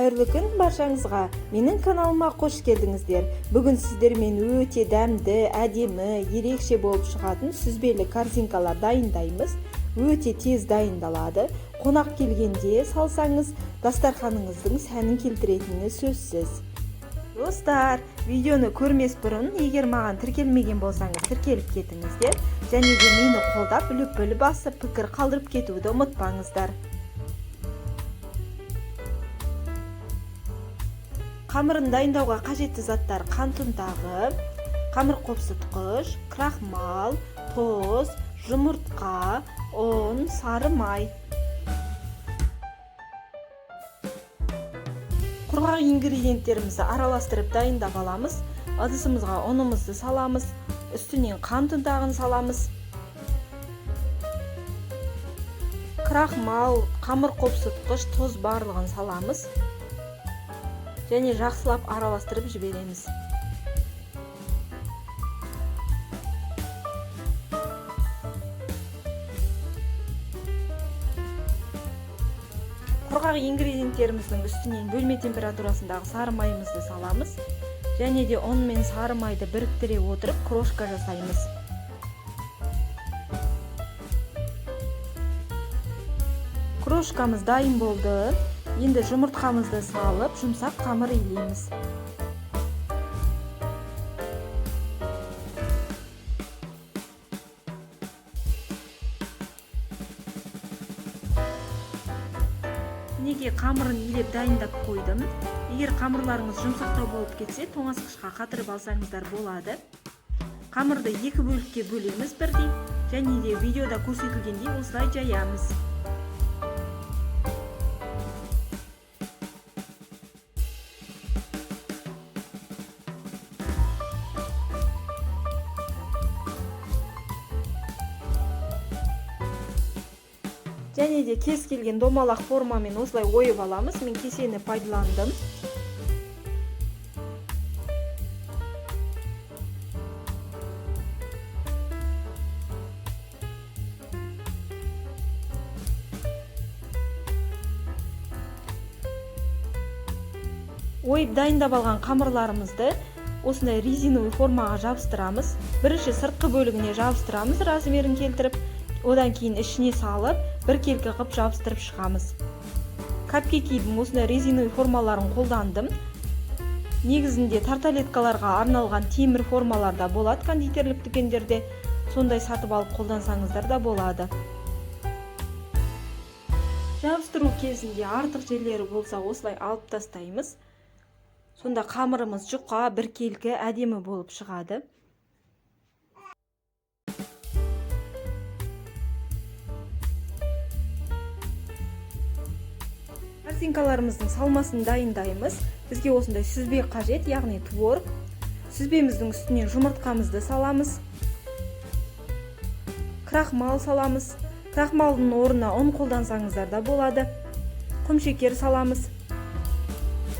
Кайырлы күн баршаңызға. Менің каналыма қош келдіңіздер. Бүгін сіздермен өте дәмді, әдемі, ерекше болып шығатын сүзбелі корзинкалар дайындаймыз. Өте тез дайындалады. Қонақ келгенде салсаңыз, дастарханыңыздың сәнін келтіретіні сөзсіз. Достар, видеоны көрмес бұрын, егер маған тіркелмеген болсаңыз, тіркеліп кетіңіздер. Және де мені қолдап, лүпіл басып, пікір қалдырып кетуді ұмытпаңыздар. Қамырын дайындауға қажетті заттар: қант ұнтағы, қамыр қопсытқыш, крахмал, тоз, жұмыртқа, ұн, сары май. Құрғақ ингредиенттерімізді араластырып дайындап аламыз. Ыдысымызға ұнымызды саламыз, үстінен қант ұнтағын саламыз. Крахмал, қамыр қопсытқыш, тоз барлығын саламыз. Және жақсылап араластырып жібереміз. Құрғақ ингредиенттеріміздің үстінен бөлме температурасындағы сары майымызды саламыз. Және де ұн мен сары майды біріктіре отырып крошка жасаймыз. Крошкамыз дайын болды. Енді жұмыртқамызды салып, жұмсақ қамыр илейміз. Неге қамырын илеп дайындап қойдым. Егер қамырларыңыз жұмсақтау болып кетсе, тоңазытқышқа қатырып алсаңыздар болады. Қамырды екі бөлікке бөлеміз бірдей, және де видеода көрсетілгендей осылай жаямыз. Және де кез келген домалақ формамен осылай ойып аламыз. Мен кесені пайдаландым. Ойып дайындап алған қамырларымызды осындай резиновый формаға жабыстырамыз. Бірінші сыртқы бөлігіне жабыстырамыз, размерін келтіріп. Одан кейін ішіне салып, біркелкі қып жабыстырып шығамыз. Капкейдің осындай резиновый формаларын қолдандым. Негізінде тарталеткаларға арналған темір формаларда болады кондитерлік дүкендерде. Сондай сатып алып қолдансаңыздар да болады. Жабыстыру кезінде артық жерлері болса осылай алып тастаймыз. Сонда қамырымыз жұқа, біркелкі, әдемі болып шығады. Корзинкаларымыздың салмасын дайындаймыз. Бізге осындай сүзбе қажет, яғни творог. Сүзбеміздің үстінен жұмыртқамызды саламыз. Крахмал саламыз. Крахмалдың орнына ұн қолдансаңыздар да болады. Құмшекер саламыз.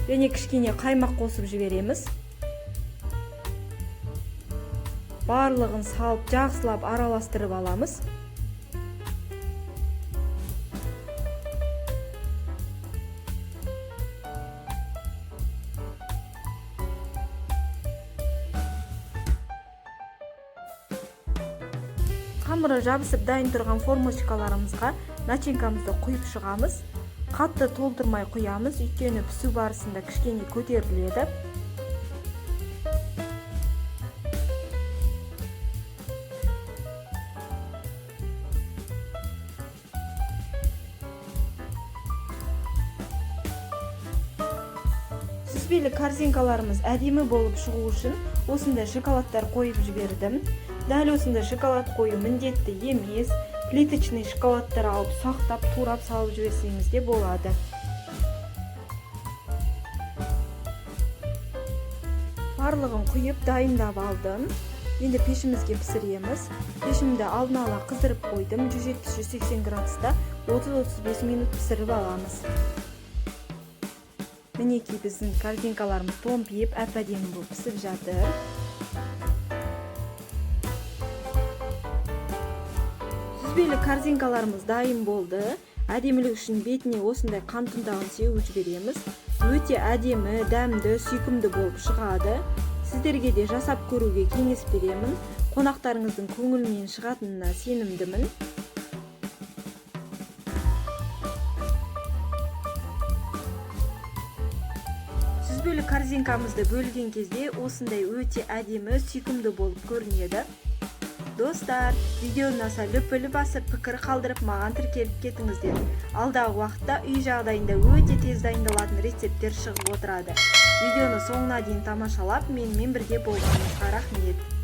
Және кішкене қаймақ қосып жібереміз. Барлығын салып, жақсылап араластырып аламыз. Қамыры жабысып дайын тұрған формочкаларымызға начинкамызды құйып шығамыз. Қатты толтырмай құямыз, өйткені пісу барысында кішкене көтеріледі. Сүзбелі корзинкаларымыз әдемі болып шығу үшін осындай шоколадтар қойып жібердім. Дәл осындай шоколад қою міндетті емес. Плиточный шоколадтар алып, сақтап, турап салып жіберсеңіз де болады. Барлығын құйып дайындап алдым. Енді пешімізге пісіреміз. Пешімді алдын ала қыздырып қойдым. 170-180 градуста 30-35 минут пісіріп аламыз. Мінекей біздің корзинкаларымыз томпиып, әп-әдемі болып пісіп жатыр. Сүзбелі корзинкаларымыз дайын болды. Әдемілік үшін бетіне осындай қант ұнтағын сеуіп жібереміз. өте әдемі, дәмді, сүйкімді болып шығады. Сіздерге де жасап көруге кеңес беремін. Қонақтарыңыздың көңілінен шығатынына сенімдімін. Сүзбелі корзинкамызды бөлген кезде осындай өте әдемі, сүйкімді болып көрінеді. Достар, видеоны ұнаса лүпіл басып, пікір қалдырып, маған тіркеліп кетіңіздер. Алдағы уақытта үй жағдайында өте тез дайындалатын рецепттер шығып отырады. Видеоны соңына дейін тамашалап, менімен бірге болғаныңызға рахмет.